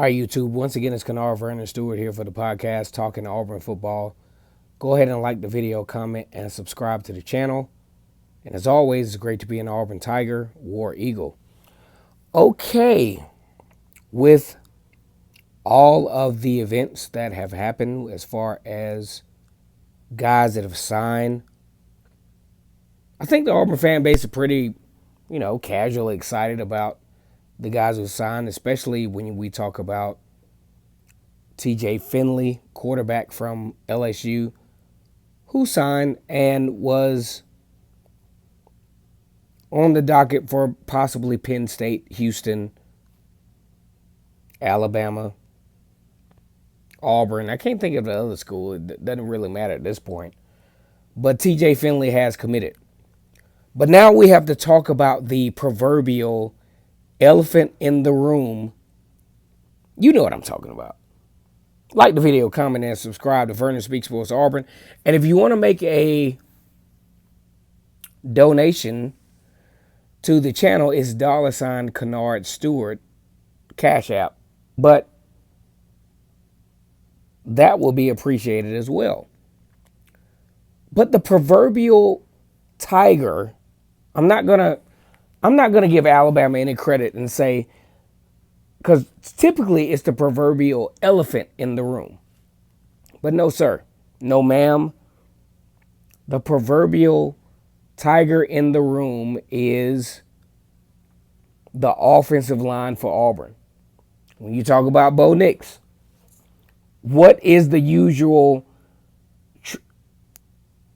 All right, YouTube. Once again, it's Kennard Vernon Stewart here for the podcast, Talking Auburn Football. Go ahead and like the video, comment, and subscribe to the channel. And as always, it's great to be an Auburn Tiger, War Eagle. Okay, with all of the events that have happened as far as guys that have signed, I think the Auburn fan base is pretty, casually excited about the guys who signed, especially when we talk about TJ Finley, quarterback from LSU, who signed and was on the docket for possibly Penn State, Houston, Alabama, Auburn. I can't think of the other school. It doesn't really matter at this point. But TJ Finley has committed. But now we have to talk about the proverbial elephant in the room. You know what I'm talking about. Like the video, comment, and subscribe to Vernon Speaks Sports Auburn. And if you want to make a donation to the channel, it's $ Kennard Stewart, Cash App. But that will be appreciated as well. But the proverbial tiger, I'm not gonna give Alabama any credit and say, because typically it's the proverbial elephant in the room. But no, sir. No, ma'am. The proverbial tiger in the room is the offensive line for Auburn. When you talk about Bo Nix, what is the usual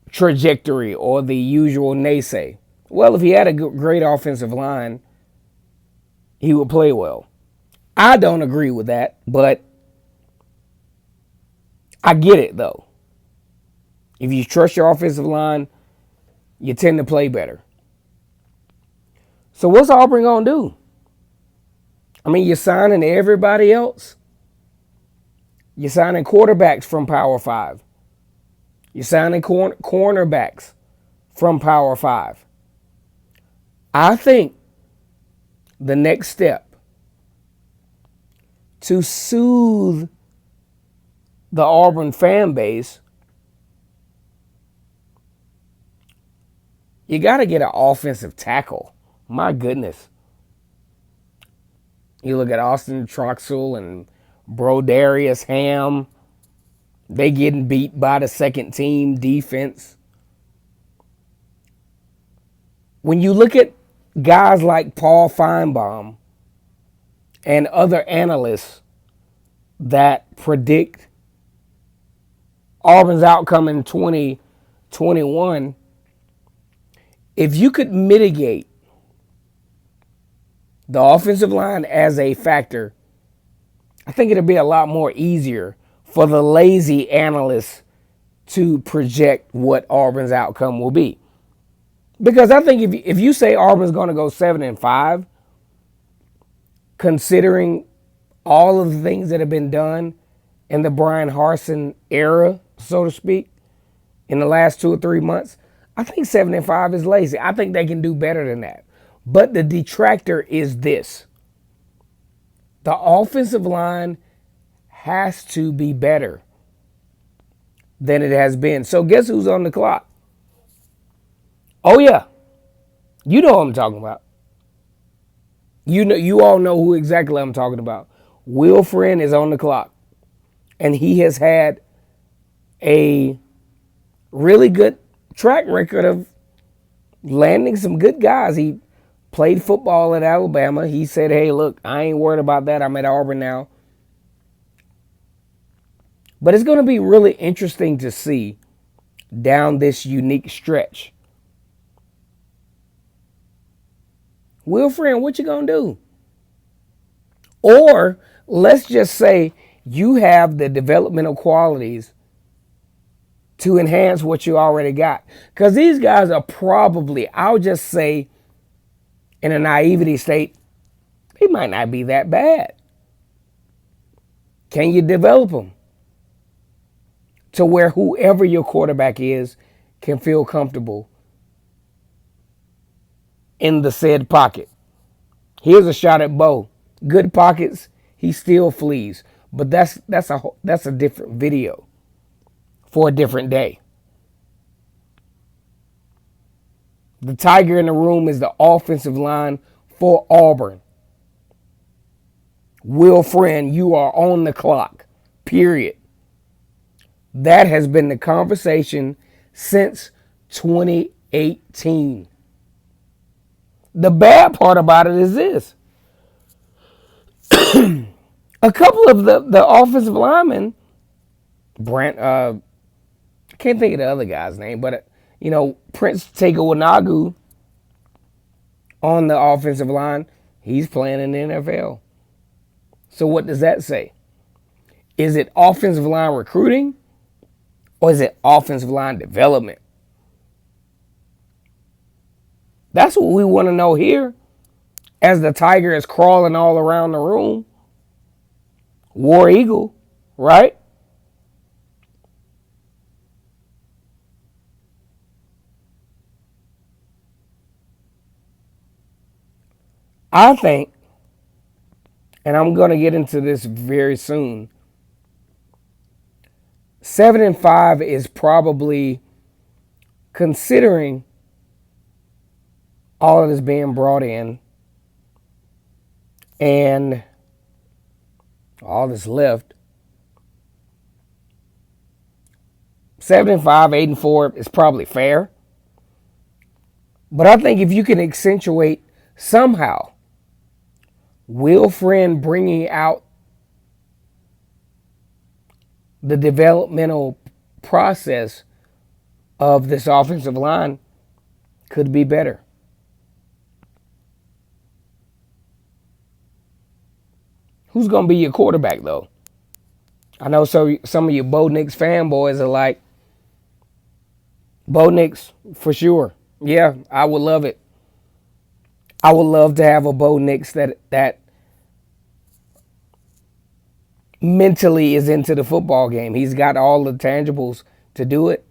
trajectory or the usual naysay? Well, if he had a great offensive line, he would play well. I don't agree with that, but I get it, though. If you trust your offensive line, you tend to play better. So what's Auburn going to do? I mean, you're signing everybody else. You're signing quarterbacks from Power 5. You're signing cornerbacks from Power 5. I think the next step to soothe the Auburn fan base, you got to get an offensive tackle. My goodness. You look at Austin Troxell and Brodarius Ham. They getting beat by the second team defense. When you look at guys like Paul Feinbaum and other analysts that predict Auburn's outcome in 2021, if you could mitigate the offensive line as a factor, I think it'd be a lot more easier for the lazy analysts to project what Auburn's outcome will be. Because I think if you say Auburn's going to go 7-5, considering all of the things that have been done in the Bryan Harsin era, so to speak, in the last 2 or 3 months, I think 7-5 is lazy. I think they can do better than that. But the detractor is this. The offensive line has to be better than it has been. So guess who's on the clock? Oh, yeah. You know what I'm talking about. You all know who exactly I'm talking about. Will Friend is on the clock. And he has had a really good track record of landing some good guys. He played football at Alabama. He said, hey, look, I ain't worried about that. I'm at Auburn now. But it's going to be really interesting to see down this unique stretch. Will Friend, what you going to do? Or let's just say you have the developmental qualities to enhance what you already got. Because these guys are probably, I'll just say, in a naivety state, they might not be that bad. Can you develop them to where whoever your quarterback is can feel comfortable in the said pocket? Here's a shot at Bo. Good pockets, he still flees. But that's a different video for a different day. The tiger in the room is the offensive line for Auburn. Will Friend, you are on the clock. Period. That has been the conversation since 2018. The bad part about it is this. A couple of the offensive linemen, I can't think of the other guy's name, but, Prince Tegawanagu on the offensive line, he's playing in the NFL. So what does that say? Is it offensive line recruiting or is it offensive line development? That's what we want to know here as the tiger is crawling all around the room. War Eagle, right? I think, and I'm going to get into this very soon, 7-5 is probably, considering all of this being brought in and all that's left, 7-5, 8-4 is probably fair. But I think if you can accentuate somehow Will Friend bringing out the developmental process of this offensive line, could be better. Who's going to be your quarterback, though? I know some of you Bo Nix fanboys are like, Bo Nix, for sure. Yeah, I would love it. I would love to have a Bo Nix that mentally is into the football game. He's got all the tangibles to do it.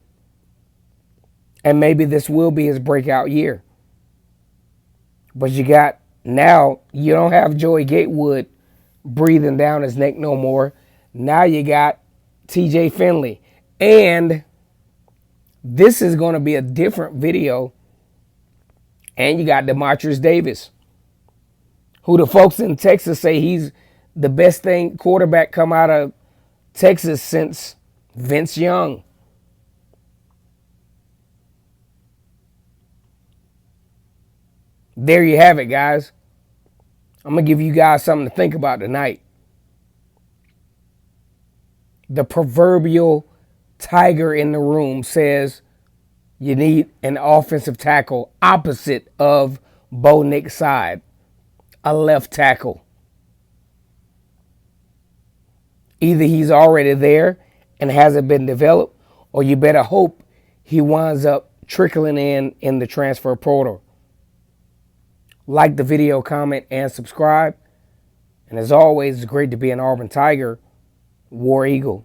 And maybe this will be his breakout year. But you don't have Joey Gatewood breathing down his neck no more. Now you got TJ Finley. And this is going to be a different video. And you got Demetrius Davis, who the folks in Texas say he's the best thing quarterback come out of Texas since Vince Young. There you have it, guys. I'm going to give you guys something to think about tonight. The proverbial tiger in the room says you need an offensive tackle opposite of Bo Nix's side, a left tackle. Either he's already there and hasn't been developed, or you better hope he winds up trickling in the transfer portal. Like the video, comment, and subscribe. And as always, it's great to be an Auburn Tiger, War Eagle.